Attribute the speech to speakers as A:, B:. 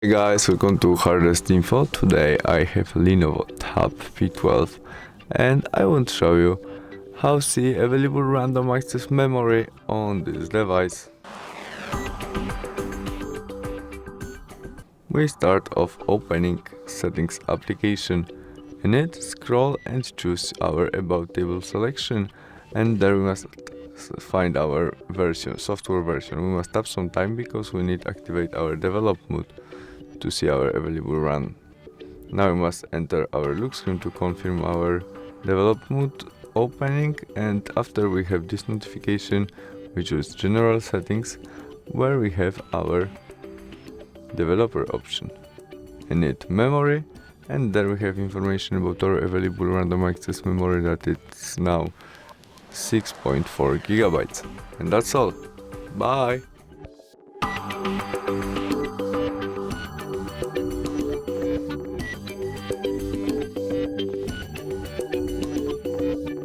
A: Hey guys, welcome to HardReset.Info. Today I have LENOVO Tab P12 and I want to show you how to see available random access memory on this device. We start off opening Settings application. In it, scroll and choose our About Table selection, and there we must find our software version. We must tap some time because we need to activate our develop mode to see our available run. Now we must enter our look screen to confirm our develop mode opening, and after we have this notification, we choose general settings where we have our developer option. In it, memory, and there we have information about our available random access memory that it's now 6.4 gigabytes. And that's all. Bye!